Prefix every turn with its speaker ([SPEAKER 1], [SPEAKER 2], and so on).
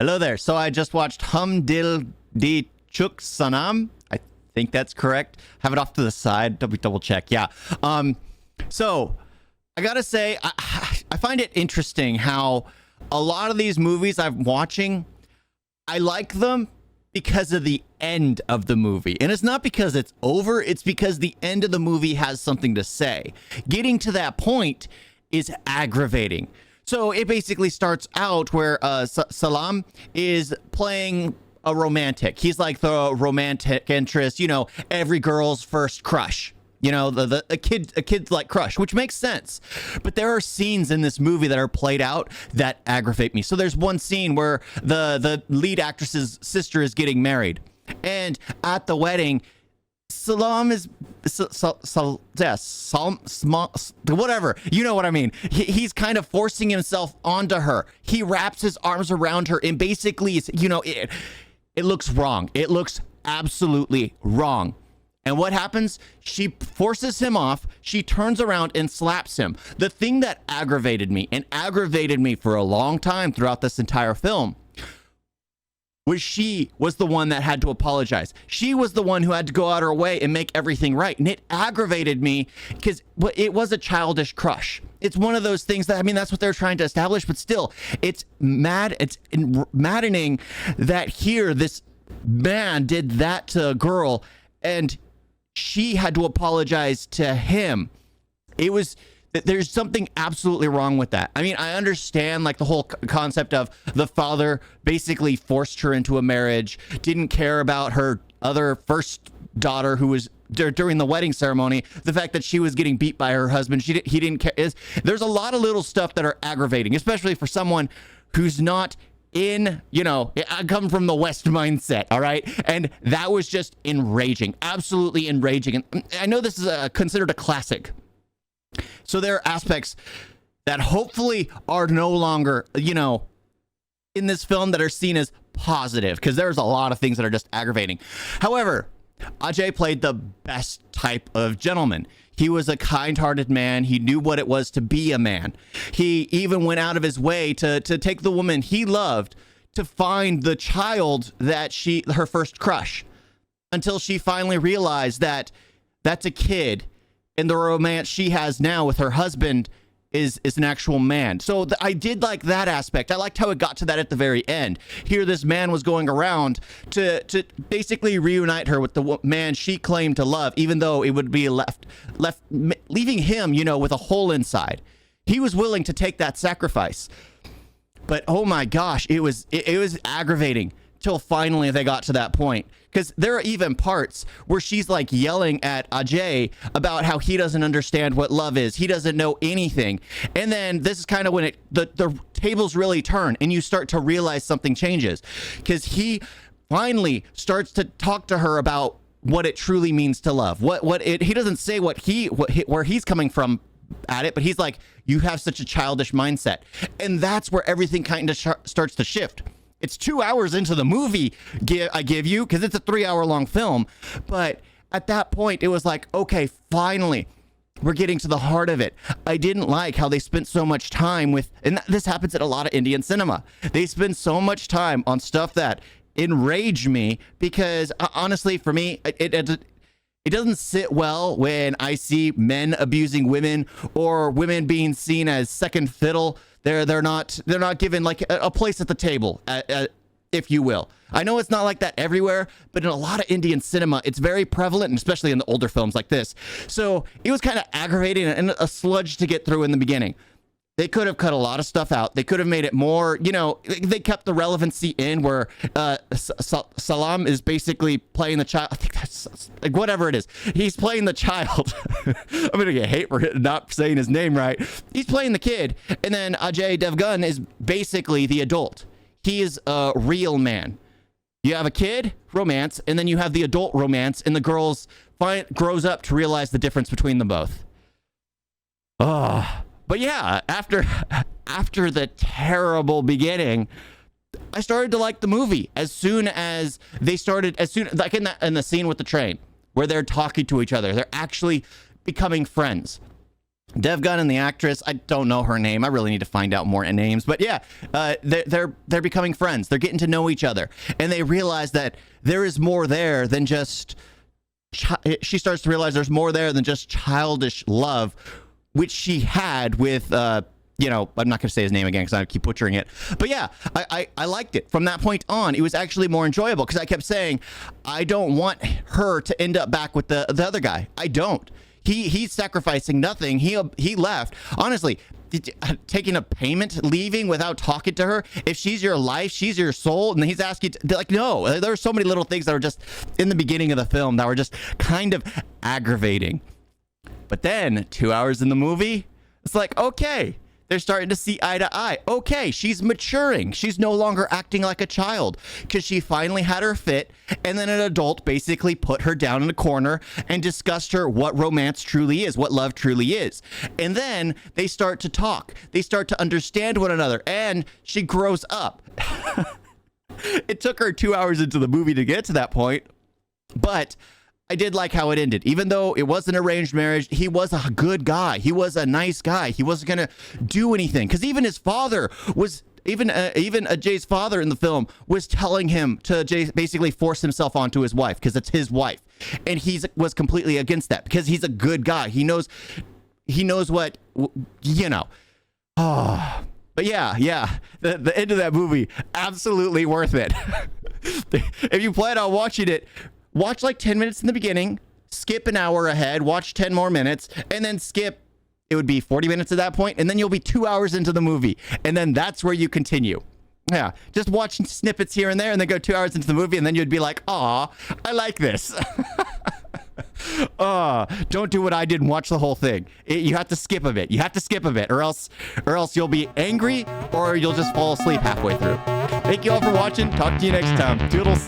[SPEAKER 1] Hello there. So I just watched Dil De Chuke Sanam. I think that's correct. Have it off to the side. Double check. Yeah. So I gotta say, I find it interesting how a lot of these movies I'm watching, I like them because of the end of the movie. And it's not because it's over, it's because the end of the movie has something to say. Getting to that point is aggravating. So it basically starts out where Salam is playing a romantic. He's like the romantic interest, every girl's first crush. A kid's like crush, which makes sense. But there are scenes in this movie that are played out that aggravate me. So there's one scene where the lead actress's sister is getting married. And at the wedding, Salam is whatever, you know what I mean. He's kind of forcing himself onto her. He wraps his arms around her and basically it looks wrong. It looks absolutely wrong. And what happens? She forces him off. She turns around and slaps him. The thing that aggravated me for a long time throughout this entire film was she was the one that had to apologize. She was the one who had to go out her way and make everything right. And it aggravated me because it was a childish crush. It's one of those things that's what they're trying to establish, but still, it's maddening that here this man did that to a girl and she had to apologize to him. There's something absolutely wrong with that. I understand like the whole concept of the father basically forced her into a marriage, didn't care about her other first daughter who was during the wedding ceremony, the fact that she was getting beat by her husband, he didn't care. There's a lot of little stuff that are aggravating, especially for someone who's not I come from the West mindset, all right? And that was just enraging, absolutely enraging. And I know this is considered a classic. So there are aspects that hopefully are no longer, in this film that are seen as positive, because there's a lot of things that are just aggravating. However, Ajay played the best type of gentleman. He was a kind-hearted man. He knew what it was to be a man. He even went out of his way to take the woman he loved to find the child that her first crush, until she finally realized that that's a kid and the romance she has now with her husband is an actual man. So I did like that aspect. I liked how it got to that at the very end. Here, this man was going around to basically reunite her with the man she claimed to love, even though it would be leaving him, with a hole inside. He was willing to take that sacrifice. But oh my gosh, it was aggravating till finally they got to that point. Because there are even parts where she's like yelling at Ajay about how he doesn't understand what love is. He doesn't know anything. And then this is kind of when the tables really turn and you start to realize something changes. Because he finally starts to talk to her about what it truly means to love. He doesn't say where he's coming from at it, but he's like, you have such a childish mindset. And that's where everything kind of starts to shift. It's 2 hours into the movie, I give you, because it's a 3-hour long film. But at that point, it was like, okay, finally, we're getting to the heart of it. I didn't like how they spent so much time with, and this happens in a lot of Indian cinema. They spend so much time on stuff that enrage me because, honestly, for me, it doesn't sit well when I see men abusing women or women being seen as second fiddle. They're not given like a place at the table, if you will. I know it's not like that everywhere, but in a lot of Indian cinema, it's very prevalent, and especially in the older films like this. So it was kind of aggravating and a sludge to get through in the beginning. They could have cut a lot of stuff out. They could have made it more, they kept the relevancy in where Salam is basically playing the child. I think that's like whatever it is. He's playing the child. I'm going to get hate for not saying his name right. He's playing the kid. And then Ajay Devgan is basically the adult. He is a real man. You have a kid, romance, and then you have the adult romance, and the girl grows up to realize the difference between them both. But yeah, after the terrible beginning, I started to like the movie as soon as like in the scene with the train where they're talking to each other, they're actually becoming friends. Dev Gunn and the actress, I don't know her name. I really need to find out more names. But yeah, they're becoming friends. They're getting to know each other, and they realize that there is more there than just. She starts to realize there's more there than just childish love, which she had with. I'm not going to say his name again because I keep butchering it. But yeah, I liked it. From that point on, it was actually more enjoyable because I kept saying, I don't want her to end up back with the other guy. I don't. He's sacrificing nothing. He left. Honestly, taking a payment, leaving without talking to her. If she's your life, she's your soul, and he's asking to, like, no. There were so many little things that were just in the beginning of the film that were just kind of aggravating. But then 2 hours in the movie, it's like, okay. They're starting to see eye to eye. Okay, she's maturing. She's no longer acting like a child because she finally had her fit, and then an adult basically put her down in a corner and discussed her what romance truly is, what love truly is. And then they start to talk. They start to understand one another, and she grows up. It took her 2 hours into the movie to get to that point, but I did like how it ended. Even though it was an arranged marriage, he was a good guy. He was a nice guy. He wasn't going to do anything. Because even his father was, even Jay's father in the film was telling him to basically force himself onto his wife because it's his wife. And he was completely against that because he's a good guy. He knows what, you know. Oh. But yeah, the end of that movie, absolutely worth it. If you plan on watching it, watch like 10 minutes in the beginning, skip an hour ahead, watch 10 more minutes, and then skip, it would be 40 minutes at that point, and then you'll be 2 hours into the movie, and then that's where you continue. Yeah, just watch snippets here and there, and then go 2 hours into the movie, and then you'd be like, aw, I like this. Don't do what I did and watch the whole thing. You have to skip a bit. You have to skip a bit, or else you'll be angry, or you'll just fall asleep halfway through. Thank you all for watching. Talk to you next time. Toodles.